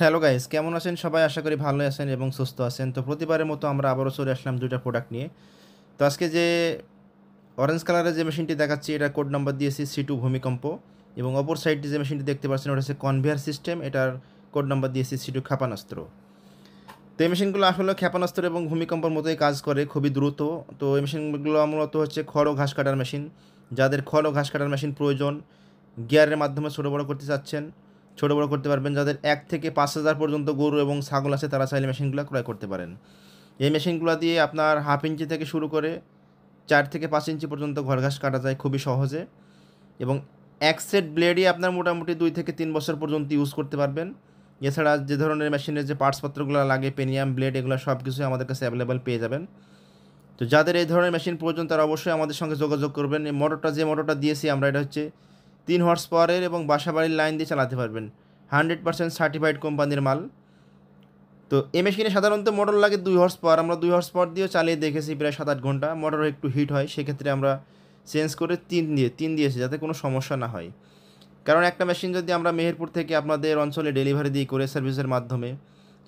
Hello guys, কেমন আছেন সবাই? আশা করি ভালো আছেন এবং সুস্থ আছেন। তো প্রতিবারের মতো আমরা আবারও চলে আসলাম ২টা প্রোডাক্ট নিয়ে। তো আজকে যে অরেঞ্জ কালারের যে মেশিনটি দেখাচ্ছি, এটা কোড নাম্বার দিয়েছি C2 ভূমিকম্প, এবং অপর সাইডে যে মেশিনটি দেখতে পাচ্ছেন ওটা হচ্ছে কনভেয়ার সিস্টেম, এটার কোড নাম্বার দিয়েছি C2 ক্ষেপণাস্ত্র। তো এই মেশিনগুলো আসলে ক্ষেপণাস্ত্র এবং ভূমিকম্পের মতোই কাজ করে, খুবই দ্রুত। তো এই মেশিনগুলো মূলত হচ্ছে খড় ও ঘাস কাটার মেশিন। যাদের খড় ও ঘাস কাটার মেশিন প্রয়োজন, গিয়ারের মাধ্যমে ছোটো বড়ো করতে চাচ্ছেন, ছোটো বড়ো করতে পারবেন। যাদের 1 থেকে 5 হাজার পর্যন্ত গরু এবং ছাগল আছে, তারা চাইলে মেশিনগুলো ক্রয় করতে পারেন। এই মেশিনগুলো দিয়ে আপনার 1/2 ইঞ্চি থেকে শুরু করে 4 থেকে 5 ইঞ্চি পর্যন্ত ঘর ঘাস কাটা যায় খুবই সহজে, এবং এক সেট ব্লেডই আপনার মোটামুটি 2 থেকে 3 বছর পর্যন্ত ইউজ করতে পারবেন। এছাড়া যে ধরনের মেশিনের যে পার্টসপত্রগুলো লাগে, পেনিয়াম, ব্লেড, এগুলো সব কিছুই আমাদের কাছে অ্যাভেলেবেল পেয়ে যাবেন। তো যাদের এই ধরনের মেশিন প্রয়োজন তারা অবশ্যই আমাদের সঙ্গে যোগাযোগ করবেন। এই মোটরটা দিয়েছি আমরা, এটা হচ্ছে 3 হর্স পাওয়ারের এবং বাসাবাড়ির লাইন দিয়ে চালাতে পারবেন। 100% সার্টিফাইড কোম্পানির মাল। তো এই মেশিনে সাধারণত মোটর লাগে 2 হর্স পাওয়ার। আমরা 2 হর্স পাওয়ার দিয়েও চালিয়ে দেখেছি প্রায় 7-8 ঘন্টা। মোটর একটু হিট হয়, সেক্ষেত্রে আমরা চেঞ্জ করে 3 দিয়েছি, যাতে কোনো সমস্যা না হয়। কারণ একটা মেশিন যদি আমরা মেহেরপুর থেকে আপনাদের অঞ্চলে ডেলিভারি দিই কোরিয়ার সার্ভিসের মাধ্যমে,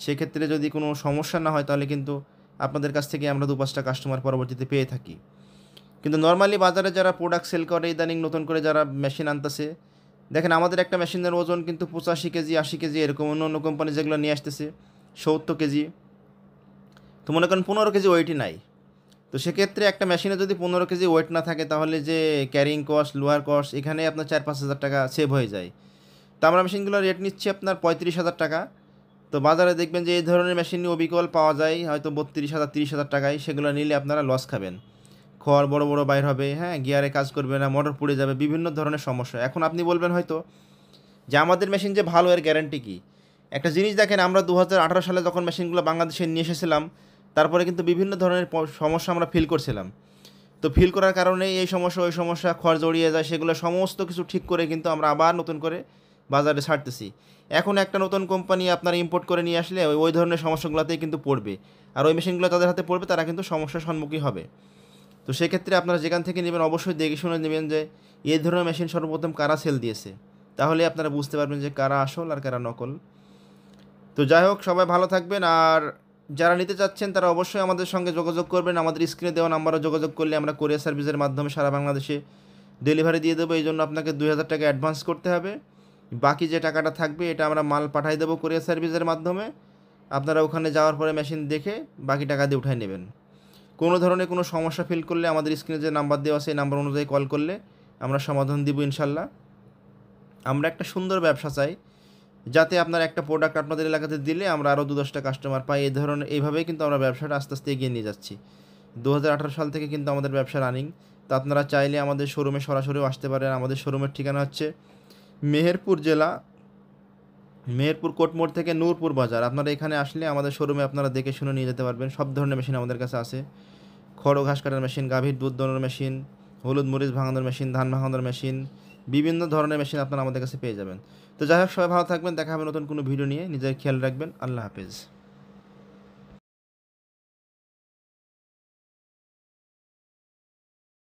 সেক্ষেত্রে যদি কোনো সমস্যা না হয় তাহলে কিন্তু আপনাদের কাছ থেকে আমরা 2-5টা কাস্টমার পরবর্তীতে পেয়ে থাকি। কিন্তু নর্মালি বাজারে যারা প্রোডাক্ট সেল করে, ইদানিং নতুন করে যারা মেশিন আনতেছে, দেখেন আমাদের একটা মেশিনের ওজন কিন্তু 85 কেজি, 80 কেজি, এরকম। অন্য অন্য কোম্পানি যেগুলো নিয়ে আসতেছে 70 কেজি। তো মনে করেন 15 কেজি ওয়েটই নাই। তো সেক্ষেত্রে একটা মেশিনে যদি 15 কেজি ওয়েট না থাকে, তাহলে যে ক্যারিং কস্ট, লোয়ার কস্ট, এখানে আপনার 4-5 হাজার টাকা সেভ হয়ে যায়। তো আমরা মেশিনগুলোর রেট নিচ্ছি আপনার 35,000 টাকা। তো বাজারে দেখবেন যে এই ধরনের মেশিন অবিকল পাওয়া যায় হয়তো 32,000, 30,000 টাকায়। সেগুলো নিলে আপনারা লস খাবেন। খড় বড় বড় বাইর হবে, হ্যাঁ, গিয়ারে কাজ করবে না, মোটর পুড়ে যাবে, বিভিন্ন ধরনের সমস্যা। এখন আপনি বলবেন হয়তো যে আমাদের মেশিন যে ভালো, এর গ্যারান্টি কী? একটা জিনিস দেখেন, আমরা 2018 সালে যখন মেশিনগুলো বাংলাদেশে নিয়ে এসেছিলাম, তারপরে কিন্তু বিভিন্ন ধরনের সমস্যা আমরা ফিল করছিলাম। তো ফিল করার কারণেই এই সমস্যা ওই সমস্যা খড় জড়িয়ে যায়, সেগুলো সমস্ত কিছু ঠিক করে কিন্তু আমরা আবার নতুন করে বাজারে ছাড়তেছি। এখন একটা নতুন কোম্পানি আপনারা ইম্পোর্ট করে নিয়ে আসলে ওই ধরনের সমস্যাগুলোতেই কিন্তু পড়বে। আর ওই মেশিনগুলো তাদের হাতে পড়বে, তারা কিন্তু সমস্যার সম্মুখীন হবে। তো সেক্ষেত্রে আপনারা যেখান থেকে নেবেন অবশ্যই দেখে শুনে নেবেন যে এই ধরনের মেশিন সর্বপ্রথম কারা সেল দিয়েছে। তাহলে আপনারা বুঝতে পারবেন যে কারা আসল আর কারা নকল। তো যাই হোক, সবাই ভালো থাকবেন। আর যারা নিতে চাচ্ছেন তারা অবশ্যই আমাদের সঙ্গে যোগাযোগ করবেন। আমাদের স্ক্রিনে দেওয়া নাম্বারে যোগাযোগ করলে আমরা কোরিয়ার সার্ভিসের মাধ্যমে সারা বাংলাদেশে ডেলিভারি দিয়ে দেবো। এই জন্য আপনাকে 2,000 টাকা অ্যাডভান্স করতে হবে। বাকি যে টাকাটা থাকবে এটা আমরা মাল পাঠিয়ে দেবো কোরিয়ার সার্ভিসের মাধ্যমে। আপনারা ওখানে যাওয়ার পরে মেশিন দেখে বাকি টাকা দিয়ে উঠাই নেবেন। কোনো ধরনের কোনো সমস্যা ফিল করলে আমাদের স্ক্রিনে যে নাম্বার দেওয়া আছে এই নাম্বার অনুযায়ী কল করলে আমরা সমাধান দিব ইনশাল্লাহ। আমরা একটা সুন্দর ব্যবসা চাই, যাতে আপনার একটা প্রোডাক্ট আপনাদের এলাকাতে দিলে আমরা আরও 2-10টা কাস্টমার পাই। এই ধরনের এইভাবেই কিন্তু আমরা ব্যবসাটা আস্তে আস্তে এগিয়ে নিয়ে যাচ্ছি। 2018 সাল থেকে কিন্তু আমাদের ব্যবসা রানিং। তো আপনারা চাইলে আমাদের শোরুমে সরাসরিও আসতে পারেন। আমাদের শোরুমের ঠিকানা হচ্ছে মেহেরপুর জেলা, মেহেরপুর কোটমোড় থেকে নূরপুর বাজার। আপনারা এখানে আসলে আমাদের শোরুমে আপনারা দেখে শুনে নিয়ে যেতে পারবেন। সব ধরনের মেশিন আমাদের কাছে আছে। খড় ও ঘাস কাটার মেশিন, গাভীর দুধ দোহানোর মেশিন, হলুদ মরিচ ভাঙানোর মেশিন, ধান ভাঙানোর মেশিন, বিভিন্ন ধরনের মেশিন আপনারা আমাদের কাছে পেয়ে যাবেন। তো যাই হোক, সবাই ভালো থাকবেন। দেখা হবে নতুন কোনো ভিডিও নিয়ে। নিজের খেয়াল রাখবেন। আল্লাহ হাফেজ।